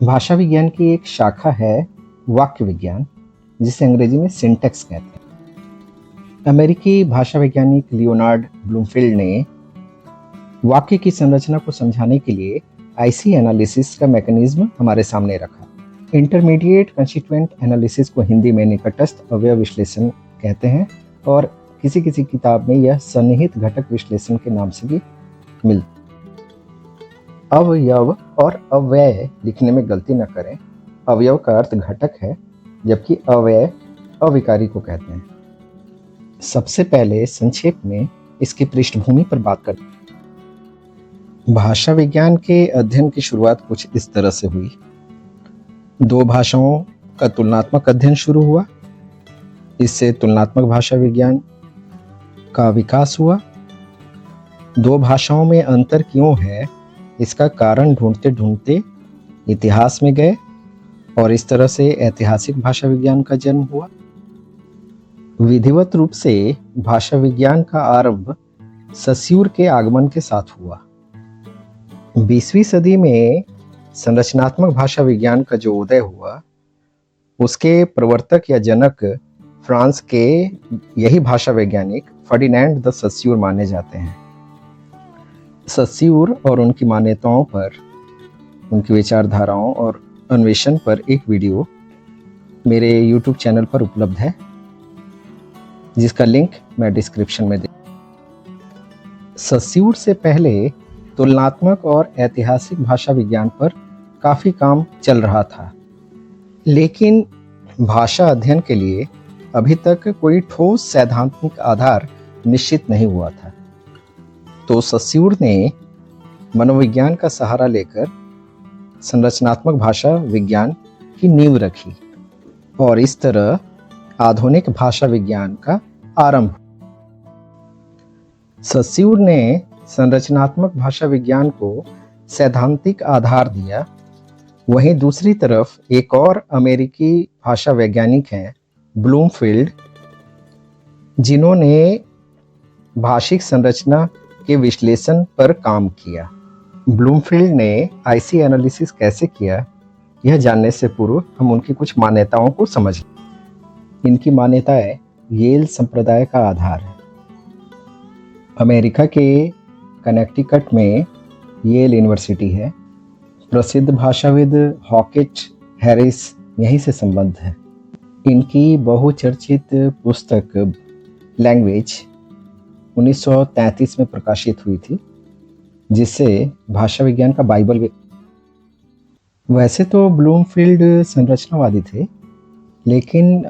भाषा विज्ञान की एक शाखा है वाक्य विज्ञान, जिसे अंग्रेजी में सिंटैक्स कहते हैं। अमेरिकी भाषा वैज्ञानिक लियोनार्ड ब्लूमफील्ड ने वाक्य की संरचना को समझाने के लिए आईसी एनालिसिस का मैकेनिज्म हमारे सामने रखा। इंटरमीडिएट कंस्टिट्यूएंट एनालिसिस को हिंदी में निकटस्थ अवयव विश्लेषण कहते हैं और किसी किसी किताब में यह सन्निहित घटक विश्लेषण के नाम से भी मिलता है। अवयव और अव्यय लिखने में गलती न करें। अवयव का अर्थ घटक है, जबकि अव्यय अविकारी को कहते हैं। सबसे पहले संक्षेप में इसकी पृष्ठभूमि पर बात करते हैं। भाषा विज्ञान के अध्ययन की शुरुआत कुछ इस तरह से हुई। दो भाषाओं का तुलनात्मक अध्ययन शुरू हुआ। इससे तुलनात्मक भाषा विज्ञान का विकास हुआ। दो भाषाओं में अंतर क्यों है, इसका कारण ढूंढते ढूंढते इतिहास में गए और इस तरह से ऐतिहासिक भाषा विज्ञान का जन्म हुआ। विधिवत रूप से भाषा विज्ञान का आरंभ सस्यूर के आगमन के साथ हुआ। 20वीं सदी में संरचनात्मक भाषा विज्ञान का जो उदय हुआ, उसके प्रवर्तक या जनक फ्रांस के यही भाषा वैज्ञानिक फर्डिनेंड द सस्यूर माने जाते हैं। सस्यूर और उनकी मान्यताओं पर, उनकी विचारधाराओं और अन्वेषण पर एक वीडियो मेरे YouTube चैनल पर उपलब्ध है, जिसका लिंक मैं डिस्क्रिप्शन में दे। सस्यूर से पहले तुलनात्मक और ऐतिहासिक भाषा विज्ञान पर काफी काम चल रहा था, लेकिन भाषा अध्ययन के लिए अभी तक कोई ठोस सैद्धांतिक आधार निश्चित नहीं हुआ था। तो सस्यूर ने मनोविज्ञान का सहारा लेकर संरचनात्मक भाषा विज्ञान की नींव रखी और इस तरह आधुनिक भाषा विज्ञान का आरंभ। सस्यूर ने संरचनात्मक भाषा विज्ञान को सैद्धांतिक आधार दिया। वहीं दूसरी तरफ एक और अमेरिकी भाषा वैज्ञानिक हैं ब्लूमफील्ड, जिन्होंने भाषिक संरचना के विश्लेषण पर काम किया। ब्लूमफील्ड ने आईसी एनालिसिस कैसे किया, यह जानने से पूर्व हम उनकी कुछ मान्यताओं को समझ लें। इनकी मान्यताएं येल संप्रदाय का आधार है। अमेरिका के कनेक्टिकट में येल यूनिवर्सिटी है। प्रसिद्ध भाषाविद हॉकेट हैरिस यहीं से संबद्ध है। इनकी बहुचर्चित पुस्तक लैंग्वेज 1933 में प्रकाशित हुई थी, जिससे भाषा विज्ञान का बाइबल भी। वैसे तो ब्लूमफील्ड संरचनावादी थे, लेकिन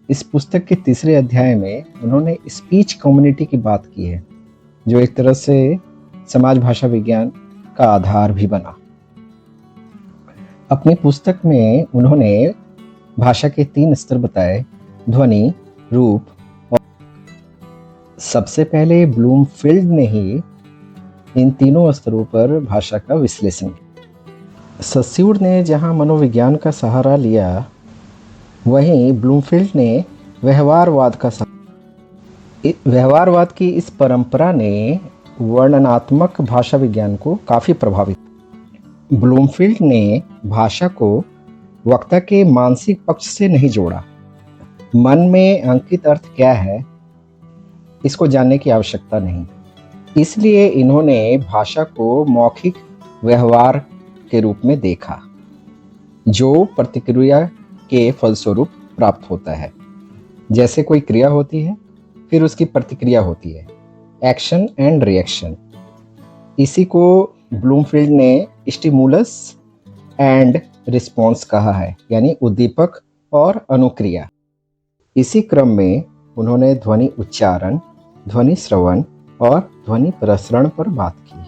इस पुस्तक के तीसरे अध्याय में उन्होंने स्पीच कम्युनिटी की बात की है, जो एक तरह से समाज भाषा विज्ञान का आधार भी बना। अपनी पुस्तक में उन्होंने भाषा के 3 स्तर बताए: ध्वनि, रूप। सबसे पहले ब्लूमफील्ड ने ही इन तीनों स्तरों पर भाषा का विश्लेषण किया। सस्यूर ने जहां मनोविज्ञान का सहारा लिया, वहीं ब्लूमफील्ड ने व्यवहारवाद का सहारा। व्यवहारवाद की इस परंपरा ने वर्णनात्मक भाषा विज्ञान को काफी प्रभावित। ब्लूमफील्ड ने भाषा को वक्ता के मानसिक पक्ष से नहीं जोड़ा। मन में अंकित अर्थ क्या है, इसको जानने की आवश्यकता नहीं। इसलिए इन्होंने भाषा को मौखिक व्यवहार के रूप में देखा, जो प्रतिक्रिया के फलस्वरूप प्राप्त होता है। जैसे कोई क्रिया होती है, फिर उसकी प्रतिक्रिया होती है, एक्शन एंड रिएक्शन। इसी को ब्लूमफील्ड ने स्टिमुलस एंड रिस्पॉन्स कहा है, यानी उद्दीपक और अनुक्रिया। इसी क्रम में उन्होंने ध्वनि उच्चारण, ध्वनि श्रवण और ध्वनि प्रसरण पर बात की।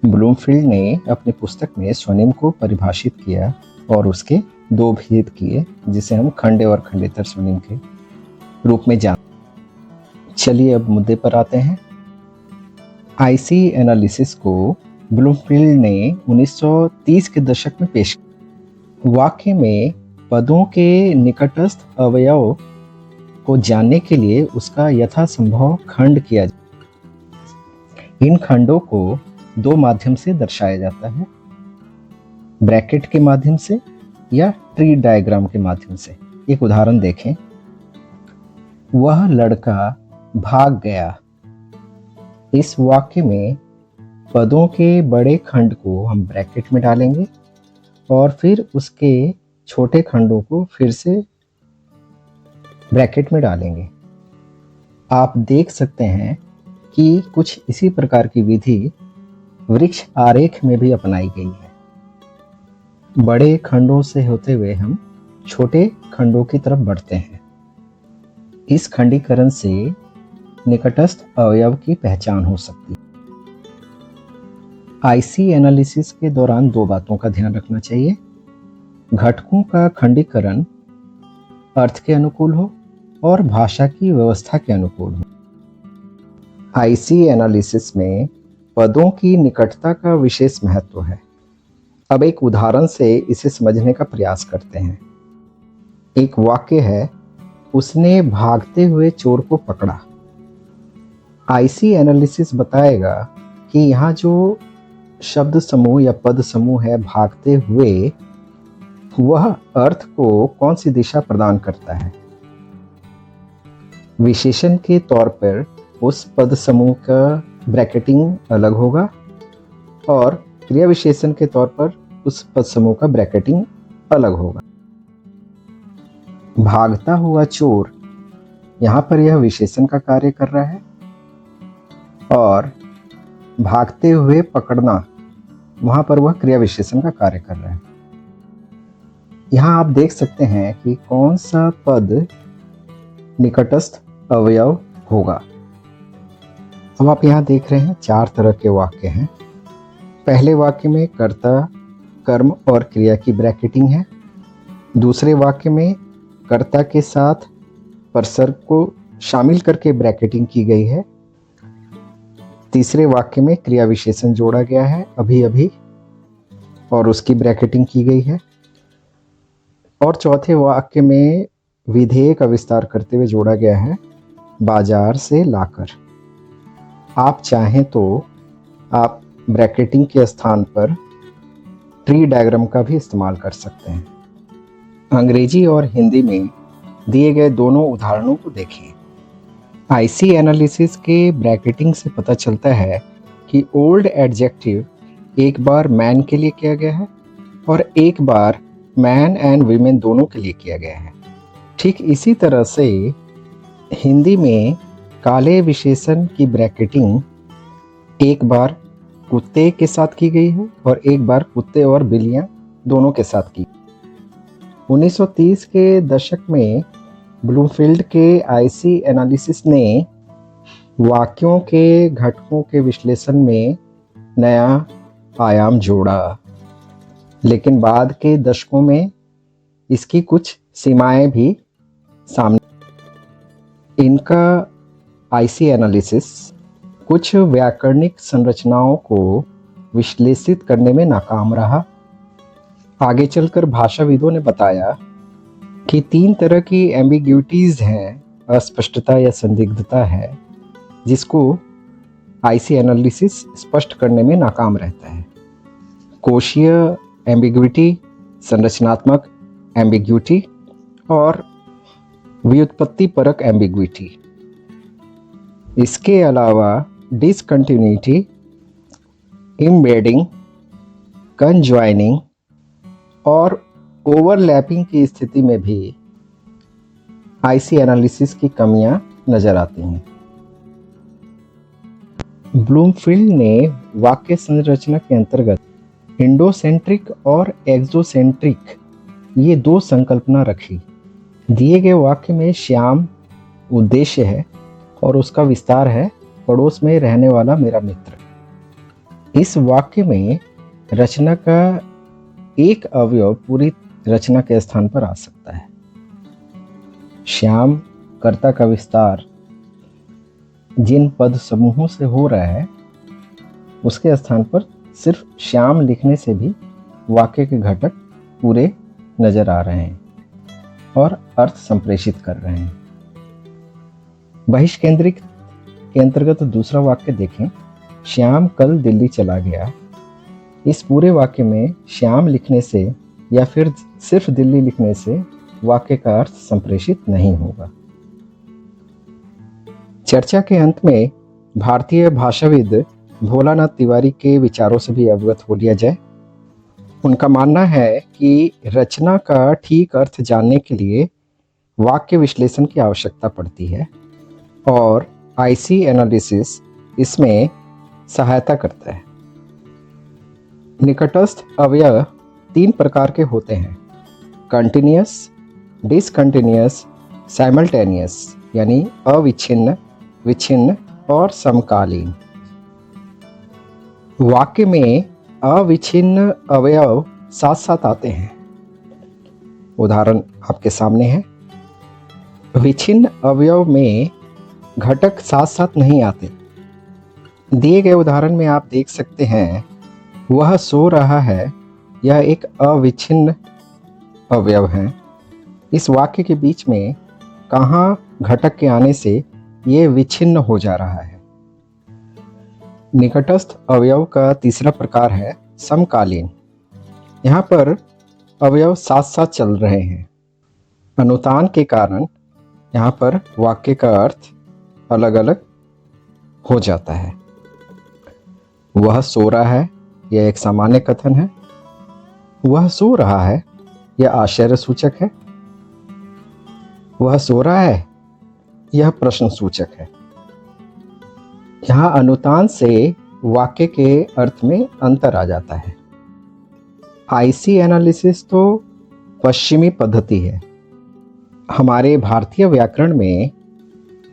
ब्लूमफील्ड ने अपनी पुस्तक में स्वनिम को परिभाषित किया और उसके 2 भेद किए, जिसे हम खंडे और खंडेतर स्वनिम के रूप में जानते। चलिए अब मुद्दे पर आते हैं। आईसी एनालिसिस को ब्लूमफील्ड ने 1930 के दशक में पेश किया। वाक्य में पदों के निकटस्थ अवयव को जानने के लिए उसका यथासंभव खंड किया जाता। इन खंडों को 2 माध्यम से दर्शाया जाता है। ब्रैकेट के माध्यम से या ट्री डायग्राम के माध्यम से। एक उदाहरण देखें, वह लड़का भाग गया। इस वाक्य में पदों के बड़े खंड को हम ब्रैकेट में डालेंगे और फिर उसके छोटे खंडों को फिर से ब्रैकेट में डालेंगे। आप देख सकते हैं कि कुछ इसी प्रकार की विधि वृक्ष आरेख में भी अपनाई गई है। बड़े खंडों से होते हुए हम छोटे खंडों की तरफ बढ़ते हैं। इस खंडीकरण से निकटस्थ अवयव की पहचान हो सकती है। आईसी एनालिसिस के दौरान दो बातों का ध्यान रखना चाहिए। घटकों का खंडीकरण अर्थ के अनुकूल हो और भाषा की व्यवस्था के अनुकूल हो। आईसी एनालिसिस में पदों की निकटता का विशेष महत्व है। अब एक उदाहरण से इसे समझने का प्रयास करते हैं। एक वाक्य है, उसने भागते हुए चोर को पकड़ा। आईसी एनालिसिस बताएगा कि यहाँ जो शब्द समूह या पद समूह है भागते हुए, वह अर्थ को कौन सी दिशा प्रदान करता है। विशेषण के तौर पर उस पद समूह का ब्रैकेटिंग अलग होगा और क्रिया विशेषण के तौर पर उस पद समूह का ब्रैकेटिंग अलग होगा। भागता हुआ चोर, यहाँ पर यह विशेषण का कार्य कर रहा है और भागते हुए पकड़ना, वहां पर वह क्रिया विशेषण का कार्य कर रहा है। यहाँ आप देख सकते हैं कि कौन सा पद निकटस्थ अवयव होगा। अब आप यहाँ देख रहे हैं 4 तरह के वाक्य हैं। पहले वाक्य में कर्ता, कर्म और क्रिया की ब्रैकेटिंग है। दूसरे वाक्य में कर्ता के साथ परसर्ग को शामिल करके ब्रैकेटिंग की गई है। तीसरे वाक्य में क्रिया विशेषण जोड़ा गया है अभी अभी और उसकी ब्रैकेटिंग की गई है। और चौथे वाक्य में विधेय का विस्तार करते हुए जोड़ा गया है, बाजार से लाकर। आप चाहें तो आप ब्रैकेटिंग के स्थान पर ट्री डायग्राम का भी इस्तेमाल कर सकते हैं। अंग्रेजी और हिंदी में दिए गए दोनों उदाहरणों को देखें। आईसी एनालिसिस के ब्रैकेटिंग से पता चलता है कि ओल्ड एडजेक्टिव एक बार मैन के लिए किया गया है और एक बार मैन एंड वीमेन दोनों के लिए किया गया है। ठीक इसी तरह से हिंदी में काले विशेषण की ब्रैकेटिंग एक बार कुत्ते के साथ की गई है और एक बार कुत्ते और बिल्लियां दोनों के साथ की। 1930 के दशक में ब्लूमफील्ड के आईसी एनालिसिस ने वाक्यों के घटकों के विश्लेषण में नया आयाम जोड़ा, लेकिन बाद के दशकों में इसकी कुछ सीमाएं भी सामने। इनका आईसी एनालिसिस कुछ व्याकरणिक संरचनाओं को विश्लेषित करने में नाकाम रहा। आगे चलकर भाषाविदों ने बताया कि 3 तरह की एम्बिग्यूटीज हैं, अस्पष्टता या संदिग्धता है, जिसको आईसी एनालिसिस स्पष्ट करने में नाकाम रहता है। कोशीय एम्बिग्विटी, संरचनात्मक एम्बिग्विटी और व्युत्पत्ति परक एम्बिग्विटी। इसके अलावा डिसकंटिन्यूटी, इम्बेडिंग, कंजॉइनिंग और ओवरलैपिंग की स्थिति में भी आईसी एनालिसिस की कमियां नजर आती हैं। ब्लूमफील्ड ने वाक्य संरचना के अंतर्गत इंडोसेंट्रिक और एक्सोसेंट्रिक ये 2 संकल्पना रखी। दिए गए वाक्य में श्याम उद्देश्य है और उसका विस्तार है, पड़ोस में रहने वाला मेरा मित्र। इस वाक्य में रचना का एक अवयव पूरी रचना के स्थान पर आ सकता है। श्याम कर्ता का विस्तार जिन पद समूहों से हो रहा है उसके स्थान पर सिर्फ श्याम लिखने से भी वाक्य के घटक पूरे नजर आ रहे हैं और अर्थ संप्रेषित कर रहे हैं। बहिष्केंद्रिक के अंतर्गत दूसरा वाक्य देखें, श्याम कल दिल्ली चला गया। इस पूरे वाक्य में श्याम लिखने से या फिर सिर्फ दिल्ली लिखने से वाक्य का अर्थ संप्रेषित नहीं होगा। चर्चा के अंत में भारतीय भाषाविद भोलानाथ तिवारी के विचारों से भी अवगत हो लिया जाए। उनका मानना है कि रचना का ठीक अर्थ जानने के लिए वाक्य विश्लेषण की आवश्यकता पड़ती है और आईसी एनालिसिस इसमें सहायता करता है। निकटस्थ अवयव 3 प्रकार के होते हैं: कंटिन्यूअस, डिसकंटिन्यूअस, साइमल्टेनियस यानी अविच्छिन्न, विच्छिन्न और समकालीन। वाक्य में अविच्छिन्न अवयव साथ साथ आते हैं। उदाहरण आपके सामने है। विच्छिन्न अवयव में घटक साथ साथ नहीं आते। दिए गए उदाहरण में आप देख सकते हैं, वह सो रहा है, यह एक अविच्छिन्न अवयव है। इस वाक्य के बीच में कहाँ घटक के आने से ये विच्छिन्न हो जा रहा है। निकटस्थ अवयव का तीसरा प्रकार है समकालीन। यहाँ पर अवयव साथ साथ चल रहे हैं। अनुतान के कारण यहाँ पर वाक्य का अर्थ अलग अलग हो जाता है। वह सो रहा है, यह एक सामान्य कथन है। वह सो रहा है, यह आश्चर्यसूचक है। वह सो रहा है, यह प्रश्नसूचक है। यहाँ अनुतान से वाक्य के अर्थ में अंतर आ जाता है। आईसी एनालिसिस तो पश्चिमी पद्धति है। हमारे भारतीय व्याकरण में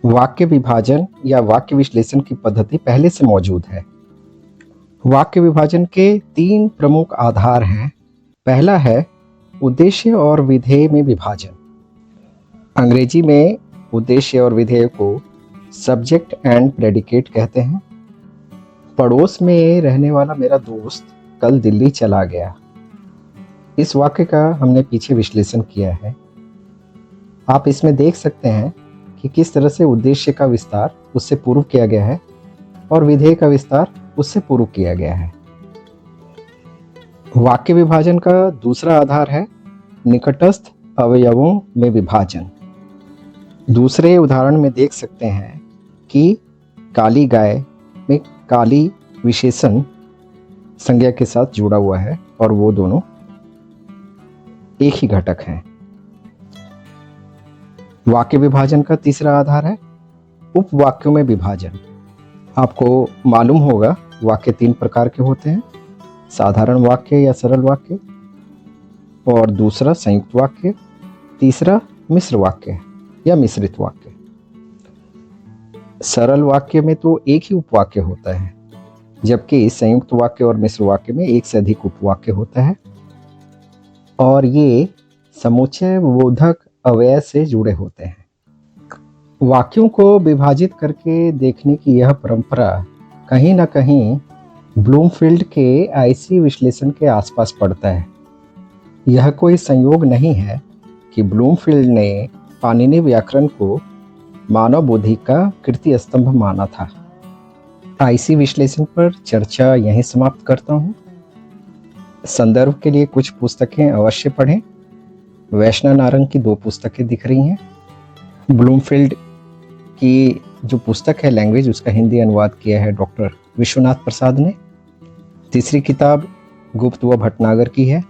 वाक्य विभाजन या वाक्य विश्लेषण की पद्धति पहले से मौजूद है। वाक्य विभाजन के 3 प्रमुख आधार हैं। पहला है उद्देश्य और विधेय में विभाजन। अंग्रेजी में उद्देश्य और विधेय को सब्जेक्ट एंड प्रेडिकेट कहते हैं। पड़ोस में रहने वाला मेरा दोस्त कल दिल्ली चला गया। इस वाक्य का हमने पीछे विश्लेषण किया है। आप इसमें देख सकते हैं कि किस तरह से उद्देश्य का विस्तार उससे पूर्व किया गया है और विधेय का विस्तार उससे पूर्व किया गया है। वाक्य विभाजन का दूसरा आधार है निकटस्थ अवयवों में विभाजन। दूसरे उदाहरण में देख सकते हैं कि काली गाय में काली विशेषण संज्ञा के साथ जुड़ा हुआ है और वो दोनों एक ही घटक हैं। वाक्य विभाजन का तीसरा आधार है उपवाक्यों में विभाजन। आपको मालूम होगा वाक्य 3 प्रकार के होते हैं: साधारण वाक्य या सरल वाक्य, और दूसरा संयुक्त वाक्य, तीसरा मिश्र वाक्य या मिश्रित वाक्य। सरल वाक्य में तो एक ही उपवाक्य होता है, जबकि संयुक्त वाक्य और मिश्र वाक्य में एक से अधिक उपवाक्य होता है और ये समुच्चय बोधक अव्यय से जुड़े होते हैं। वाक्यों को विभाजित करके देखने की यह परंपरा कहीं ना कहीं ब्लूमफील्ड के आईसी विश्लेषण के आसपास पड़ता है। यह कोई संयोग नहीं है कि ब्लूमफील्ड ने पाणिनि व्याकरण को मानव बुद्धि का कीर्ति स्तंभ माना था। आईसी विश्लेषण पर चर्चा यहीं समाप्त करता हूँ। संदर्भ के लिए कुछ पुस्तकें अवश्य पढ़ें। वैष्णव नारंग की 2 पुस्तकें दिख रही हैं। ब्लूमफील्ड की जो पुस्तक है लैंग्वेज, उसका हिंदी अनुवाद किया है डॉक्टर विश्वनाथ प्रसाद ने। तीसरी किताब गुप्त व भटनागर की है।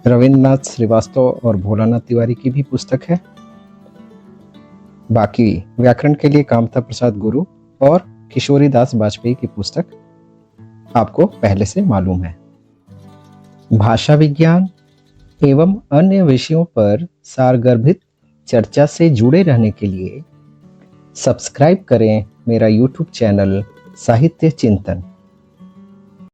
रविंद्रनाथ श्रीवास्तव और भोलानाथ तिवारी की भी पुस्तक है। बाकी व्याकरण के लिए कामता प्रसाद गुरु और किशोरी दास वाजपेयी की पुस्तक आपको पहले से मालूम है। भाषा विज्ञान एवं अन्य विषयों पर सारगर्भित चर्चा से जुड़े रहने के लिए सब्सक्राइब करें मेरा YouTube चैनल साहित्य चिंतन।